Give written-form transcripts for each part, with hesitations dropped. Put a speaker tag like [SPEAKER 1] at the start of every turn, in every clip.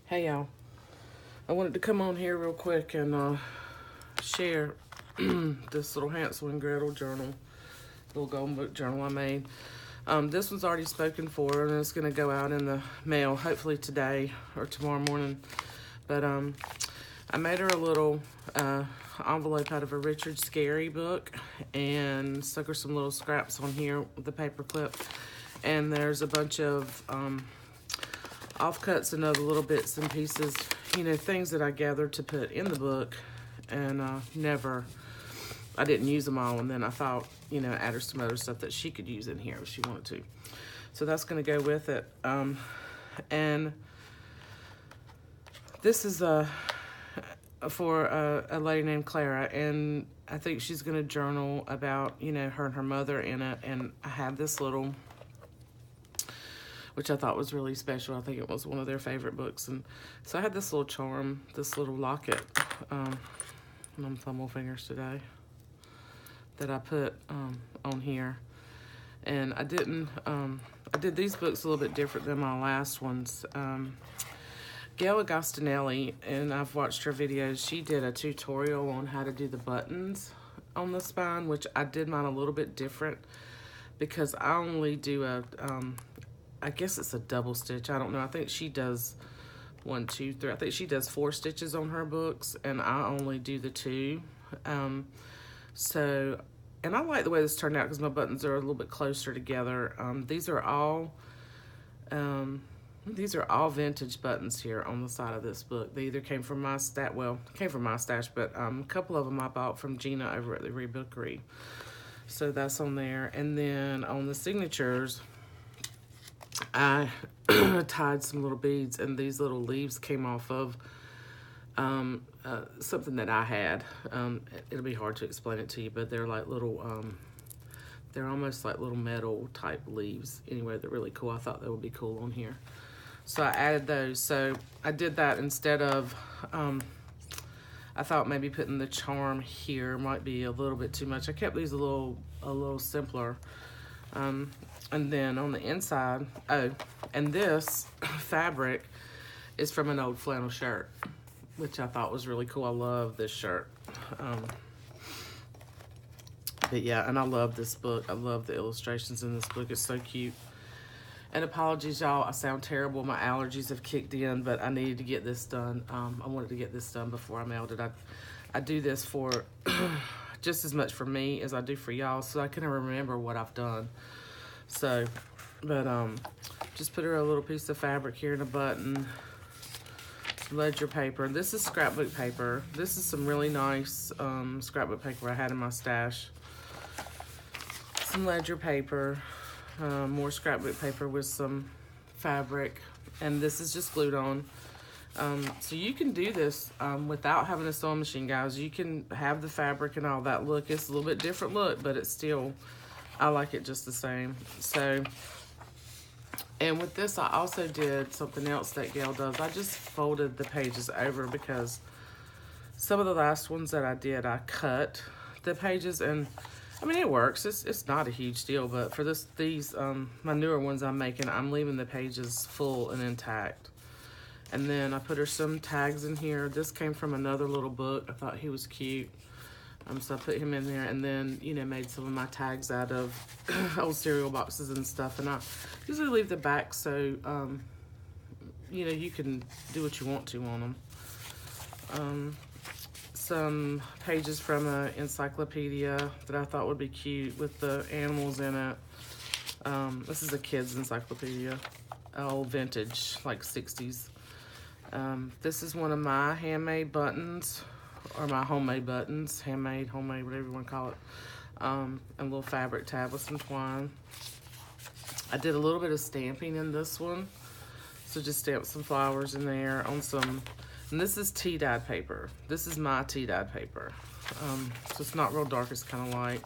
[SPEAKER 1] Hey y'all, I wanted to come on here real quick and share this little Hansel and Gretel journal, little golden book journal I made. This one's already spoken for and it's going to go out in the mail hopefully today or tomorrow morning. But I made her a little envelope out of a Richard Scarry book and stuck her some little scraps on here with the paper clip. And there's a bunch of offcuts and other little bits and pieces, things that I gathered to put in the book, and I didn't use them all, and then I thought, add her some other stuff that she could use in here if she wanted to. So that's going to go with it. And this is for a lady named Clara, and I think she's going to journal about, her and her mother in it, and I had this little, which I thought was really special. I think it was one of their favorite books. And so I had this little charm, this little locket, and I'm thumb fingers today, that I put on here. And I did these books a little bit different than my last ones. Gail Agostinelli, and I've watched her videos, she did a tutorial on how to do the buttons on the spine, which I did mine a little bit different because I only do I guess it's a double stitch. I don't know. I think she does 1, 2, 3. I think she does 4 stitches on her books, and I only do the 2. And I like the way this turned out because my buttons are a little bit closer together. These are all vintage buttons here on the side of this book. They either came from my stash, but a couple of them I bought from Gina over at the Rebookery. So that's on there. And then on the signatures, I tied some little beads, and these little leaves came off of something that I had. It'll be hard to explain it to you, but they're like little, they're almost like little metal type leaves. Anyway, they're really cool. I thought they would be cool on here. So I added those. So I did that instead of, I thought maybe putting the charm here might be a little bit too much. I kept these a little simpler. And then on the inside, and this fabric is from an old flannel shirt, which I thought was really cool. I love this shirt. But yeah, and I love this book. I love the illustrations in this book. It's so cute. And apologies, y'all. I sound terrible. My allergies have kicked in, but I needed to get this done. I wanted to get this done before I mailed it. I do this for just as much for me as I do for y'all, so I can remember what I've done. So, but just put her a little piece of fabric here in a button, some ledger paper. This is scrapbook paper. This is some really nice scrapbook paper I had in my stash. Some ledger paper, more scrapbook paper with some fabric, and this is just glued on. So you can do this without having a sewing machine, guys. You can have the fabric and all that look. It's a little bit different look, but it's still, I like it just the same. So, and with this, I also did something else that Gail does. I just folded the pages over because some of the last ones that I did, I cut the pages, and I mean, it works. It's not a huge deal, but for these my newer ones I'm making, I'm leaving the pages full and intact. And then I put her some tags in here. This came from another little book. I thought he was cute. So I put him in there, and then, made some of my tags out of old cereal boxes and stuff. And I usually leave the back so, you can do what you want to on them. Some pages from an encyclopedia that I thought would be cute with the animals in it. This is a kid's encyclopedia, old vintage, like 60s. This is one of my handmade buttons, or my homemade buttons, handmade, homemade, whatever you want to call it. And a little fabric tab with some twine. I did a little bit of stamping in this one. So just stamped some flowers in there on some, and this is tea dyed paper. This is my tea dyed paper. So it's not real dark, it's kind of light.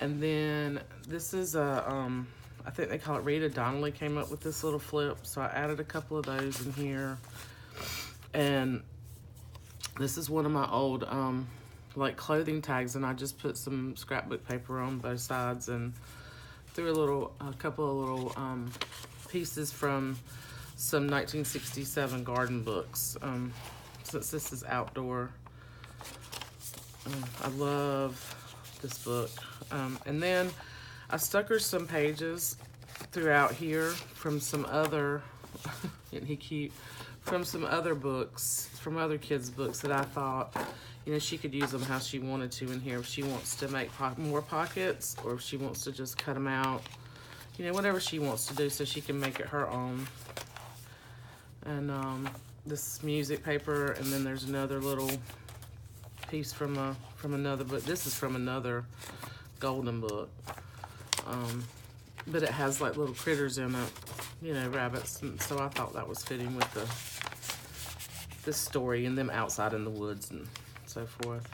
[SPEAKER 1] And then this is I think they call it Rita Donnelly came up with this little flip. So I added a couple of those in here. And this is one of my old, like clothing tags, and I just put some scrapbook paper on both sides and threw a couple of little pieces from some 1967 garden books. Since this is outdoor, I love this book. And then I stuck her some pages throughout here from some other, isn't he cute? From some other books, from other kids' books that I thought, you know, she could use them how she wanted to in here. If she wants to make more pockets, or if she wants to just cut them out, you know, whatever she wants to do so she can make it her own. And this music paper, and then there's another little piece from another book. This is from another golden book. But it has like little critters in it, you know, rabbits, and so I thought that was fitting with this story and them outside in the woods and so forth.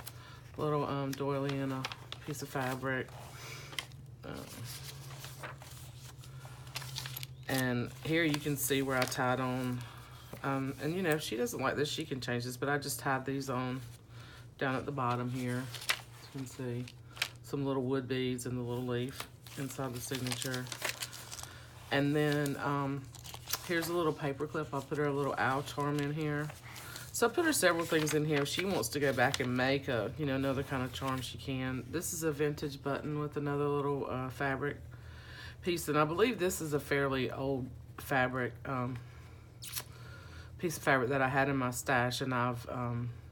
[SPEAKER 1] Little doily and a piece of fabric. And here you can see where I tied on, and you know, if she doesn't like this, she can change this, but I just tied these on down at the bottom here. As you can see, some little wood beads and the little leaf inside the signature. And then here's a little paper clip. I'll put her a little owl charm in here. So I put her several things in here. If she wants to go back and make a, you know, another kind of charm, she can. This is a vintage button with another little fabric piece, and I believe this is a fairly old fabric, piece of fabric that I had in my stash, and I've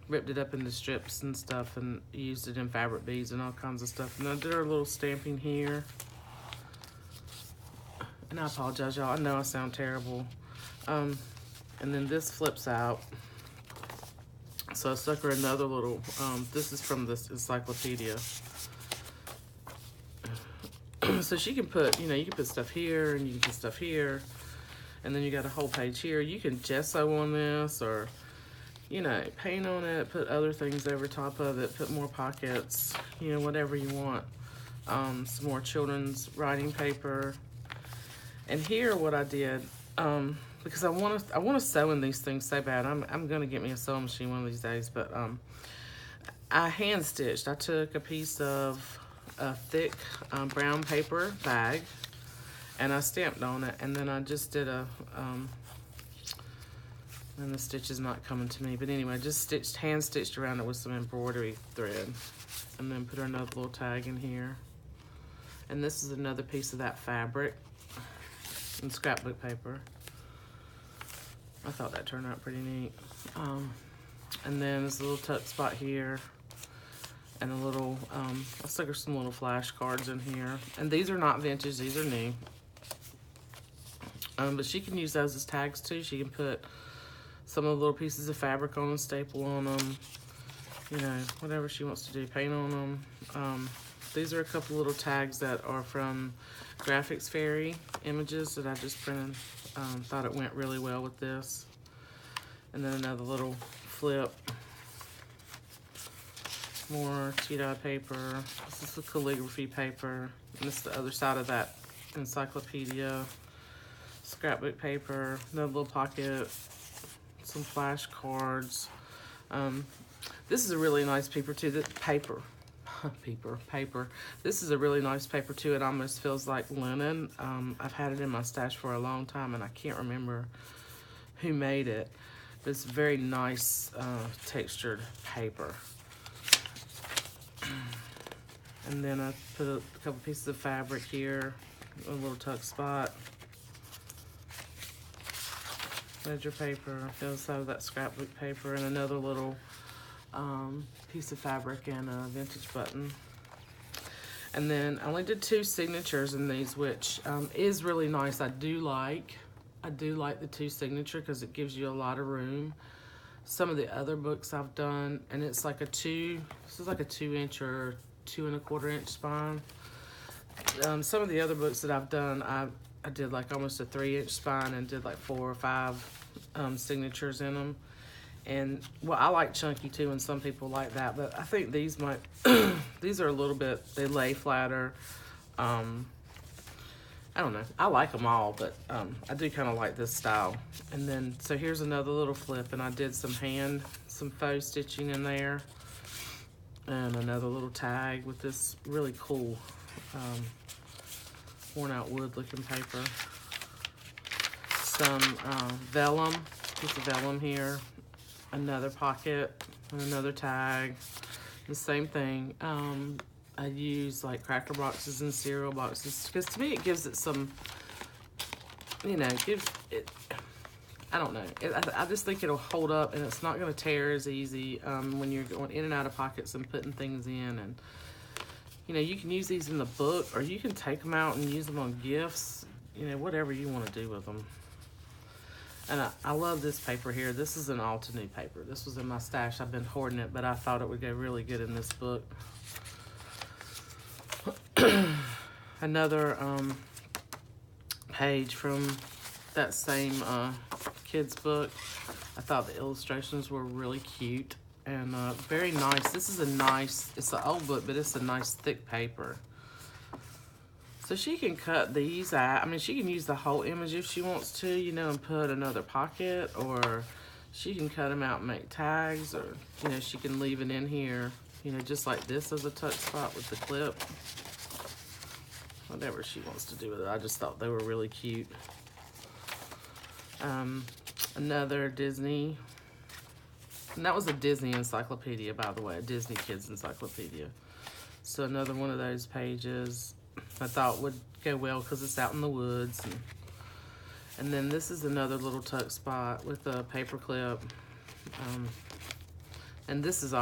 [SPEAKER 1] ripped it up into strips and stuff and used it in fabric beads and all kinds of stuff. And I did her a little stamping here. And I apologize, y'all. I know I sound terrible. And then this flips out. So I stuck her another little, this is from this encyclopedia. So she can put, you know, you can put stuff here and you can put stuff here. And then you got a whole page here. You can gesso on this, or, you know, paint on it, put other things over top of it, put more pockets, you know, whatever you want. Some more children's writing paper. And here what I did, because I want to sew in these things so bad. I'm going to get me a sewing machine one of these days, but I hand stitched. I took a piece of a thick brown paper bag, and I stamped on it, and then I just did a, and the stitch is not coming to me, but anyway, just hand stitched around it with some embroidery thread, and then put another little tag in here. And this is another piece of that fabric and scrapbook paper. I thought that turned out pretty neat. And then there's a little tuck spot here, and a little, I stuck her some little flashcards in here. And these are not vintage, these are new. But she can use those as tags too. She can put some of the little pieces of fabric on them, staple on them, you know, whatever she wants to do, paint on them. These are a couple little tags that are from Graphics Fairy images that I just printed. Thought it went really well with this. And then another little flip. More tea-dye paper. This is the calligraphy paper. And this is the other side of that encyclopedia. Scrapbook paper, another little pocket, some flashcards. This is a really nice paper too. This paper. This is a really nice paper too. It almost feels like linen. I've had it in my stash for a long time, and I can't remember who made it. But it's very nice textured paper. And then I put a couple pieces of fabric here, a little tuck spot. Ledger paper, inside of that scrapbook paper, and another little piece of fabric and a vintage button. And then I only did 2 signatures in these, which is really nice. I do like the 2 signature because it gives you a lot of room. Some of the other books I've done, and it's like this is like a 2-inch or 2 1/4 inch spine. Some of the other books that I've done, I did like almost a 3-inch spine and did like 4 or 5 signatures in them. And well, I like chunky too, and some people like that, but I think these might, these are a little bit, they lay flatter. I don't know, I like them all, but I do kind of like this style. And then, so here's another little flip, and I did some faux stitching in there. And another little tag with this really cool worn out wood looking paper. some vellum, piece of vellum here, another pocket, and another tag. The same thing. I use like cracker boxes and cereal boxes because to me it gives it some, you know, gives it, I don't know. I just think it'll hold up and it's not going to tear as easy when you're going in and out of pockets and putting things in. And, you know, you can use these in the book or you can take them out and use them on gifts, you know, whatever you want to do with them. And I love this paper here. This is an all-to-new paper. This was in my stash. I've been hoarding it, but I thought it would go really good in this book. Another page from that same kids book. I thought the illustrations were really cute and very nice. This is a nice, it's an old book, but it's a nice thick paper. So she can cut these out. I mean, she can use the whole image if she wants to, you know, and put another pocket, or she can cut them out and make tags, or, you know, she can leave it in here, you know, just like this as a tuck spot with the clip. Whatever she wants to do with it. I just thought they were really cute. Another Disney, and that was a Disney encyclopedia, by the way, a Disney Kids encyclopedia. So another one of those pages I thought would go well because it's out in the woods. And then this is another little tuck spot with a paper clip. And this is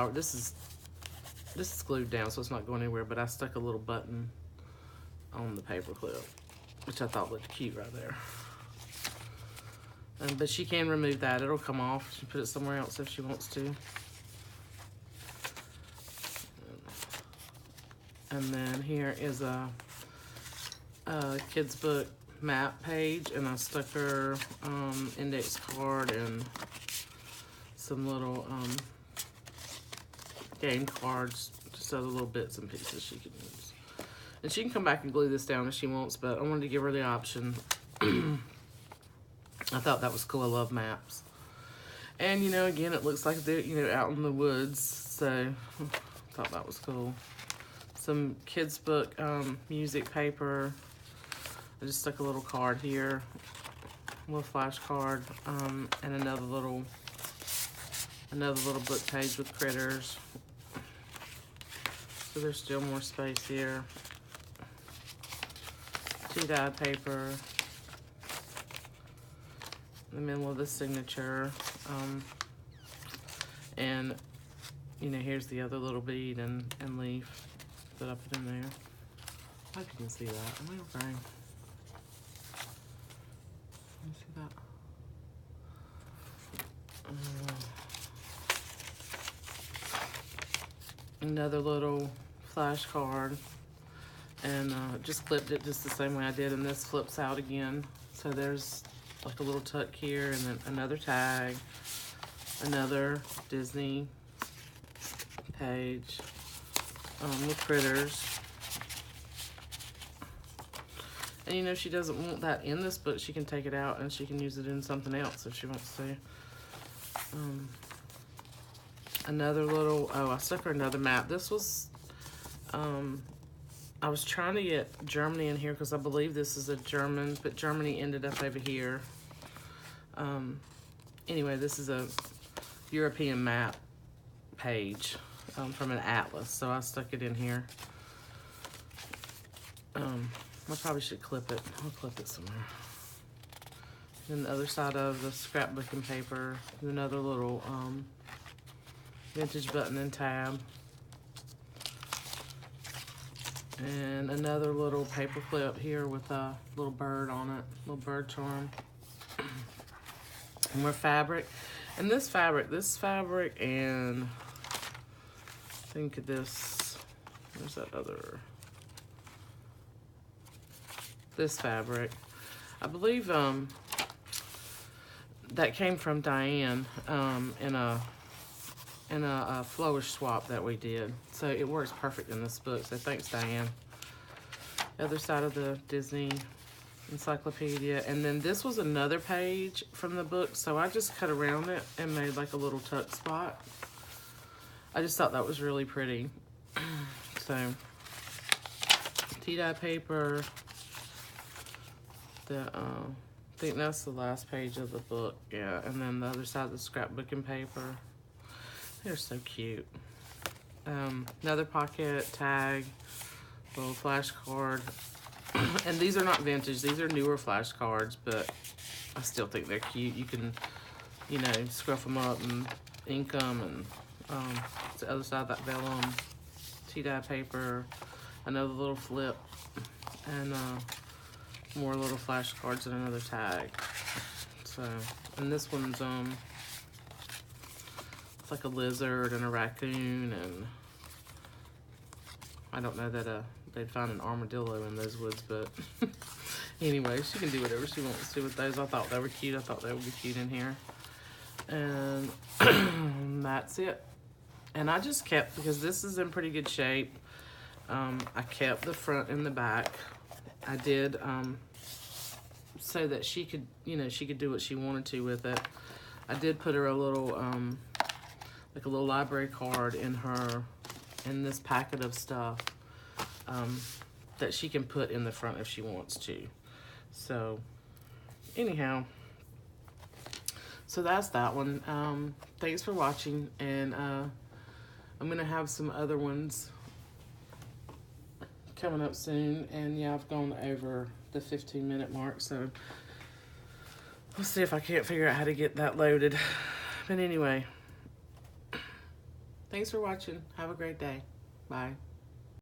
[SPEAKER 1] glued down, so it's not going anywhere, but I stuck a little button on the paper clip, which I thought looked cute right there. But she can remove that. It'll come off. She can put it somewhere else if she wants to. And then here is a kids book map page, and I stuck her index card and some little game cards, just other little bits and pieces she can use. And she can come back and glue this down if she wants, but I wanted to give her the option. I thought that was cool. I love maps. And, you know, again, it looks like they're, you know, out in the woods, so I thought that was cool. Some kids book music paper. I just stuck a little card here, a little flash card, and another little book page with critters. So there's still more space here. Tea-dyed paper. In the middle of the signature. And, you know, here's the other little bead and leaf that I put in there. I hope you can see that. Am I okay? Can you see that? Another little flash card. And just clipped it just the same way I did, and this flips out again. So there's like a little tuck here, and then another tag, another Disney page with critters. And you know, she doesn't want that in this book. She can take it out and she can use it in something else if she wants to. Another little, I stuck her another map. This was, I was trying to get Germany in here because I believe this is a German, but Germany ended up over here. Anyway, this is a European map page from an atlas, so I stuck it in here. I probably should clip it. I'll clip it somewhere. Then the other side of the scrapbooking paper, another little vintage button and tab. And another little paper clip here with a little bird on it, little bird charm. And more fabric. And this fabric, and think of this, where's that other, this fabric. I believe that came from Diane in a flowish swap that we did. So it works perfect in this book, so thanks, Diane. The other side of the Disney encyclopedia. And then this was another page from the book, so I just cut around it and made like a little tuck spot. I just thought that was really pretty. So, tea-dye paper, the think that's the last page of the book. Yeah, and then the other side of the scrapbooking paper. They're so cute. Another pocket, tag, little flashcard. And these are not vintage. These are newer flashcards, but I still think they're cute. You can, you know, scruff them up and ink them. And it's the other side of that vellum. Tea-dye paper. Another little flip. And more little flashcards and another tag. So, and this one's it's like a lizard and a raccoon, and I don't know that they'd find an armadillo in those woods, but anyway, she can do whatever she wants to with those. I thought they were cute. I thought they would be cute in here. And that's it. And I just kept, because this is in pretty good shape, I kept the front and the back. I did so that she could, you know, she could do what she wanted to with it. I did put her a little, like a little library card in this packet of stuff that she can put in the front if she wants to. So, anyhow, so that's that one. Thanks for watching, and I'm gonna have some other ones coming up soon. And yeah, I've gone over the 15-minute mark, so we'll see if I can't figure out how to get that loaded. But anyway, thanks for watching. Have a great day. Bye.